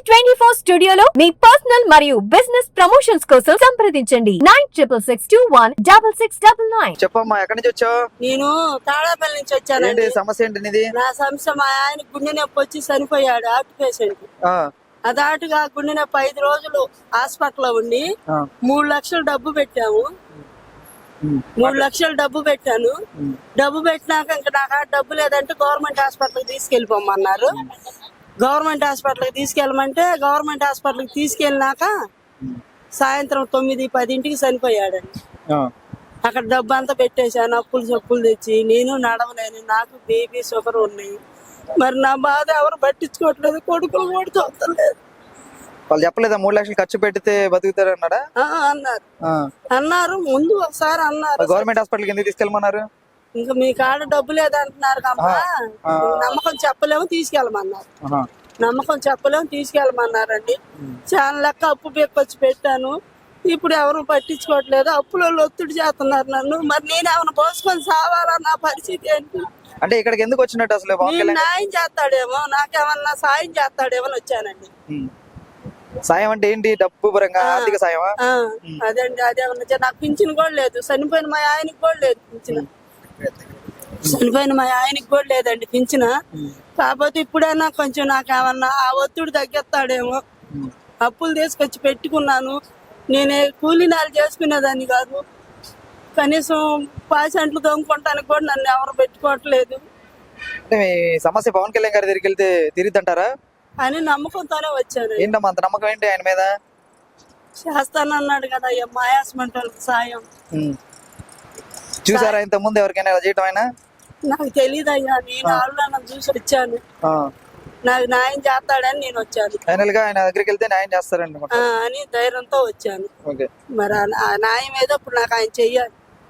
24 స్టూడియోలో మీ పర్సనల్ మరియు business promotions కోసం సంప్రదించండి 96616699. చెప్పమ్మా, ఎక్కడి నుంచి వచ్చావు? నేను తాళాపల్లి నుంచి వచ్చాను. ఏంటి సమస్య ఏంటి నీది? నా సమస్య మా ఆయన గుండె నొప్పి వచ్చి చనిపోయాడు, హార్ట్ పేషెంట్. అదాటుగా గుండె నొప్పి 5 రోజులు హాస్పిటల్లో ఉండి 3 లక్షలు డబ్బు పెట్టాము. 3 లక్షలు డబ్బు పెట్టాను. డబ్బు పెట్టినాక ఇంకా నాకు డబ్బు లేదంటే గవర్నమెంట్ హాస్పిటల్కి తీసుకెళ్ళిపోమన్నారు. గవర్నమెంట్ హాస్పిటల్కి తీసుకెళ్ళమంటే గవర్నమెంట్ హాస్పిటల్కి తీసుకెళ్ళినాక సాయంత్రం 9-10 చనిపోయాడండి. అక్కడ డబ్బు అంతా పెట్టేశాను, అప్పులు తెచ్చి. నేను నడవలేను, నాకు బీపీ షుగర్ ఉన్నాయి. మరి నా బాధ ఎవరు పట్టించుకోవట్లేదు, కొడుకులు కూడా చూస్తలేదు. వాళ్ళు చెప్పలేదా 3 లక్షలు ఖర్చు పెడితే బతుకుతారు అన్నాడా? అన్నారు ముందు ఒకసారి అన్నారు. గవర్నమెంట్ హాస్పిటల్కి ఎందుకు తీసుకెళ్ళమన్నారు? ఇంకా మీ కాడ డబ్బు లేదంటున్నారు కమ్మా, నమ్మకం చెప్పలేము తీసుకెళ్ళమన్నారు. నమ్మకం చెప్పలేము తీసుకెళ్ళమన్నారండి. చాలా లెక్క అప్పు పెక్కొచ్చి పెట్టాను. ఇప్పుడు ఎవరు పట్టించుకోవట్లేదు, అప్పులో ఒత్తిడి చేస్తున్నారు నన్ను. మరి నేను ఏమైనా పోసుకొని సావాలా? నా పరిస్థితి ఏంటి? అంటే ఇక్కడికి ఎందుకు వచ్చినట్టు అసలు? న్యాయం చేస్తాడేమో, నాకేమన్నా సాయం చేస్తాడేమో అని వచ్చానండి. సాయం అంటే ఏంటి? డబ్బు పరంగా ఆర్థిక సాయమా? అదండి, అదేమన్నా. నాకు పింఛన్ కూడా లేదు, చనిపోయిన మా ఆయనకి కూడా లేదు పింఛన్. చనిపోయిన మా ఆయనకి కూడా లేదండి పింఛన. కాకపోతే ఇప్పుడైనా కొంచెం నాకేమన్నా ఆ ఒత్తిడి తగ్గిస్తాడేమో. అప్పులు తీసుకొచ్చి పెట్టుకున్నాను. నేనే కూలీ నాలు చేసుకునేదాన్ని కాదు, కనీసం పాసెంట్లు దొంగకుంటానికి కూడా నన్ను ఎవరు పెట్టుకోవట్లేదు. సమస్య పవన్ కళ్యాణ్ గారి దగ్గరికి వెళ్తే తిరిగిద్దంటారా అని నమ్మకంతోనే వచ్చాను. ఏంటమ్మా అంత నమ్మకం ఏంటి ఆయన మీద? చేస్తానన్నాడు కదా మాయాస్మెంట్ వాళ్ళకి సాయం. చూసారా ఇంత ముందు ఎవరికైనా ఇలా చేయటం? ఆయన నాకు తెలియదు అయ్యా, నేను ఆళ్ళ చూసి వచ్చాను. నాకు న్యాయం చేస్తాడని నేను వచ్చాను. ఫైనల్ గా ఆయన దగ్గరికి వెళ్తే న్యాయం చేస్తారండి అని ధైర్యంతో వచ్చాను. మరి ఆ న్యాయం ఏదో ఇప్పుడు నాకు ఆయన చెయ్యాలి.